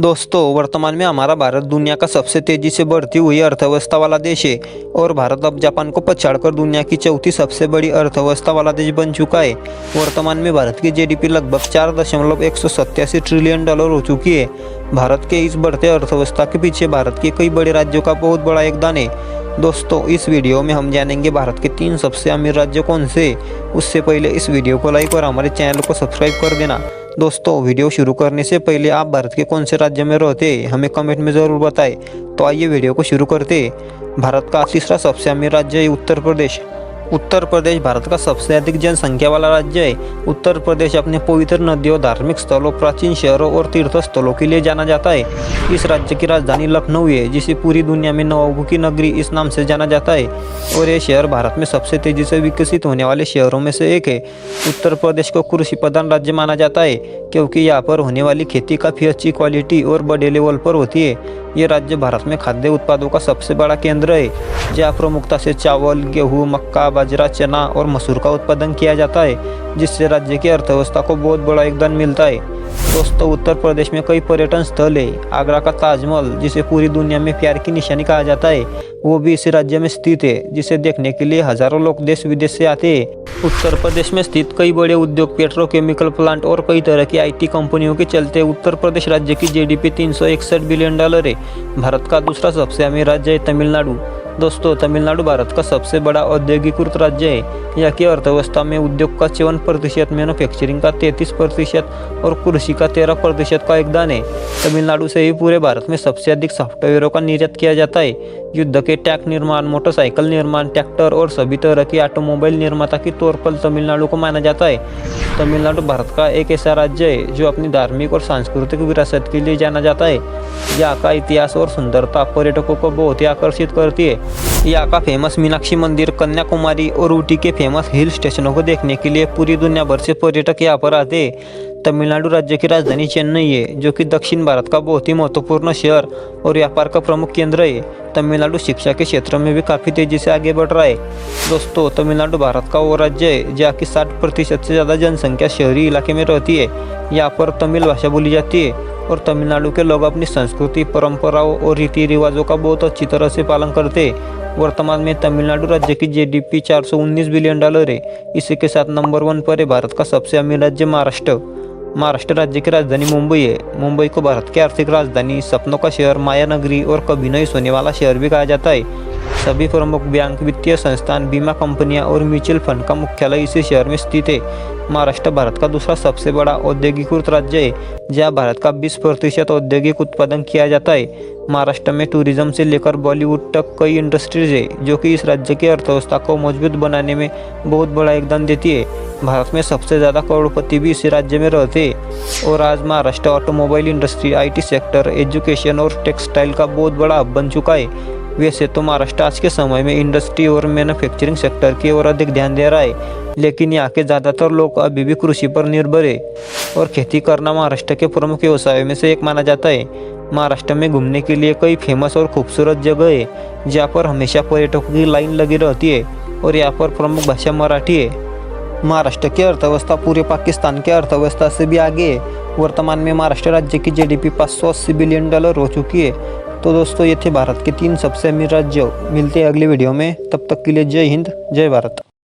दोस्तों, वर्तमान में हमारा भारत दुनिया का सबसे तेजी से बढ़ती हुई अर्थव्यवस्था वाला देश है और भारत अब जापान को पछाड़कर दुनिया की चौथी सबसे बड़ी अर्थव्यवस्था वाला देश बन चुका है। वर्तमान में भारत की जीडीपी लगभग 4.187 ट्रिलियन डॉलर हो चुकी है। भारत के इस बढ़ते अर्थव्यवस्था के पीछे भारत के कई बड़े राज्यों का बहुत बड़ा योगदान है। दोस्तों, इस वीडियो में हम जानेंगे भारत के 3 सबसे अमीर राज्य कौन से। उससे पहले इस वीडियो को लाइक और हमारे चैनल को सब्सक्राइब कर देना। दोस्तों, वीडियो शुरू करने से पहले आप भारत के कौन से राज्य में रहते हैं हमें कमेंट में ज़रूर बताएं। तो आइए वीडियो को शुरू करते हैं। भारत का तीसरा सबसे अमीर राज्य है उत्तर प्रदेश। उत्तर प्रदेश भारत का सबसे अधिक जनसंख्या वाला राज्य है। उत्तर प्रदेश अपने पवित्र नदियों, धार्मिक स्थलों, प्राचीन शहरों और तीर्थ स्थलों के लिए जाना जाता है। इस राज्य की राजधानी लखनऊ है, जिसे पूरी दुनिया में नवाबों की नगरी इस नाम से जाना जाता है और यह शहर भारत में सबसे तेजी से विकसित होने वाले शहरों में से एक है। उत्तर प्रदेश को कृषि प्रधान राज्य माना जाता है क्योंकि यहाँ पर होने वाली खेती काफ़ी अच्छी क्वालिटी और बड़े लेवल पर होती है। ये राज्य भारत में खाद्य उत्पादों का सबसे बड़ा केंद्र है, जहाँ प्रमुखता से चावल, गेहूँ, मक्का, बाजरा, चना और मसूर का उत्पादन किया जाता है, जिससे राज्य की अर्थव्यवस्था को बहुत बड़ा योगदान मिलता है। दोस्तों, उत्तर प्रदेश में कई पर्यटन स्थल है। आगरा का ताजमहल, जिसे पूरी दुनिया में प्यार की निशानी कहा जाता है, वो भी इसी राज्य में स्थित है, जिसे देखने के लिए हजारों लोग देश विदेश से आते हैं। उत्तर प्रदेश में स्थित कई बड़े उद्योग, पेट्रोकेमिकल प्लांट और कई तरह की आईटी कंपनियों के चलते उत्तर प्रदेश राज्य की जीडीपी 361 बिलियन डॉलर है। भारत का दूसरा सबसे अमीर राज्य है तमिलनाडु। दोस्तों, तमिलनाडु भारत का सबसे बड़ा औद्योगिकृत राज्य है। यहाँ की अर्थव्यवस्था में उद्योग का 54%, मैन्युफैक्चरिंग का 33% और कृषि का 13% का योगदान है। तमिलनाडु से ही पूरे भारत में सबसे अधिक सॉफ्टवेयरों का निर्यात किया जाता है। युद्ध के टैंक निर्माण, मोटरसाइकिल निर्माण, ट्रैक्टर और सभी तरह की ऑटोमोबाइल निर्माता के तौर पर तमिलनाडु को माना जाता है। तमिलनाडु भारत का एक ऐसा राज्य है जो अपनी धार्मिक और सांस्कृतिक विरासत के लिए जाना जाता है। यहाँ का इतिहास और सुंदरता पर्यटकों को बहुत ही आकर्षित करती है। यहाँ का फेमस मीनाक्षी मंदिर, कन्याकुमारी और ऊटी के फेमस हिल स्टेशनों को देखने के लिए पूरी दुनिया भर से पर्यटक यहाँ पर आते हैं। तमिलनाडु राज्य की राजधानी चेन्नई है, जो कि दक्षिण भारत का बहुत ही महत्वपूर्ण शहर और व्यापार का प्रमुख केंद्र है। तमिलनाडु शिक्षा के क्षेत्र में भी काफ़ी तेजी से आगे बढ़ रहा है। दोस्तों, तमिलनाडु भारत का वो राज्य है जहाँ की 60% से ज़्यादा जनसंख्या शहरी इलाके में रहती है। यहाँ पर तमिल भाषा बोली जाती है और तमिलनाडु के लोग अपनी संस्कृति, परंपराओं और रीति रिवाजों का बहुत अच्छी तरह से पालन करते हैं। वर्तमान में तमिलनाडु राज्य की जीडीपी 419 बिलियन डॉलर है। इसी के साथ नंबर 1 पर है भारत का सबसे अमीर राज्य महाराष्ट्र। महाराष्ट्र राज्य की राजधानी मुंबई है। मुंबई को भारत की आर्थिक राजधानी, सपनों का शहर, माया नगरी और कभी नहीं सोने वाला शहर भी कहा जाता है। सभी प्रमुख बैंक, वित्तीय संस्थान, बीमा कंपनियां और म्यूचुअल फंड का मुख्यालय इसी शहर में स्थित है। महाराष्ट्र भारत का दूसरा सबसे बड़ा औद्योगिकृत राज्य है, जहां भारत का 20% औद्योगिक उत्पादन किया जाता है। महाराष्ट्र में टूरिज्म से लेकर बॉलीवुड तक कई इंडस्ट्रीज है, जो कि इस राज्य की अर्थव्यवस्था को मजबूत बनाने में बहुत बड़ा योगदान देती है। भारत में सबसे ज़्यादा करोड़पति भी इसी राज्य में रहते हैं और आज Maharashtra automobile industry, IT sector, education और टेक्सटाइल का बहुत बड़ा हब बन चुका है। वैसे तो महाराष्ट्र आज के समय में इंडस्ट्री और मैन्युफैक्चरिंग सेक्टर की ओर अधिक ध्यान दे रहा है, लेकिन यहाँ के ज़्यादातर लोग अभी भी कृषि पर निर्भर है और खेती करना महाराष्ट्र के प्रमुख व्यवसायों में से एक माना जाता है। महाराष्ट्र में घूमने के लिए कई फेमस और खूबसूरत जगह है, जहाँ पर हमेशा पर्यटकों की लाइन लगी रहती है और यहाँ पर प्रमुख भाषा मराठी है। महाराष्ट्र की अर्थव्यवस्था पूरे पाकिस्तान की अर्थव्यवस्था से भी आगे है। वर्तमान में महाराष्ट्र राज्य की जीडीपी 580 बिलियन डॉलर हो चुकी है। तो दोस्तों, ये थे भारत के 3 सबसे अमीर राज्य। मिलते हैं अगली वीडियो में, तब तक के लिए जय हिंद, जय भारत।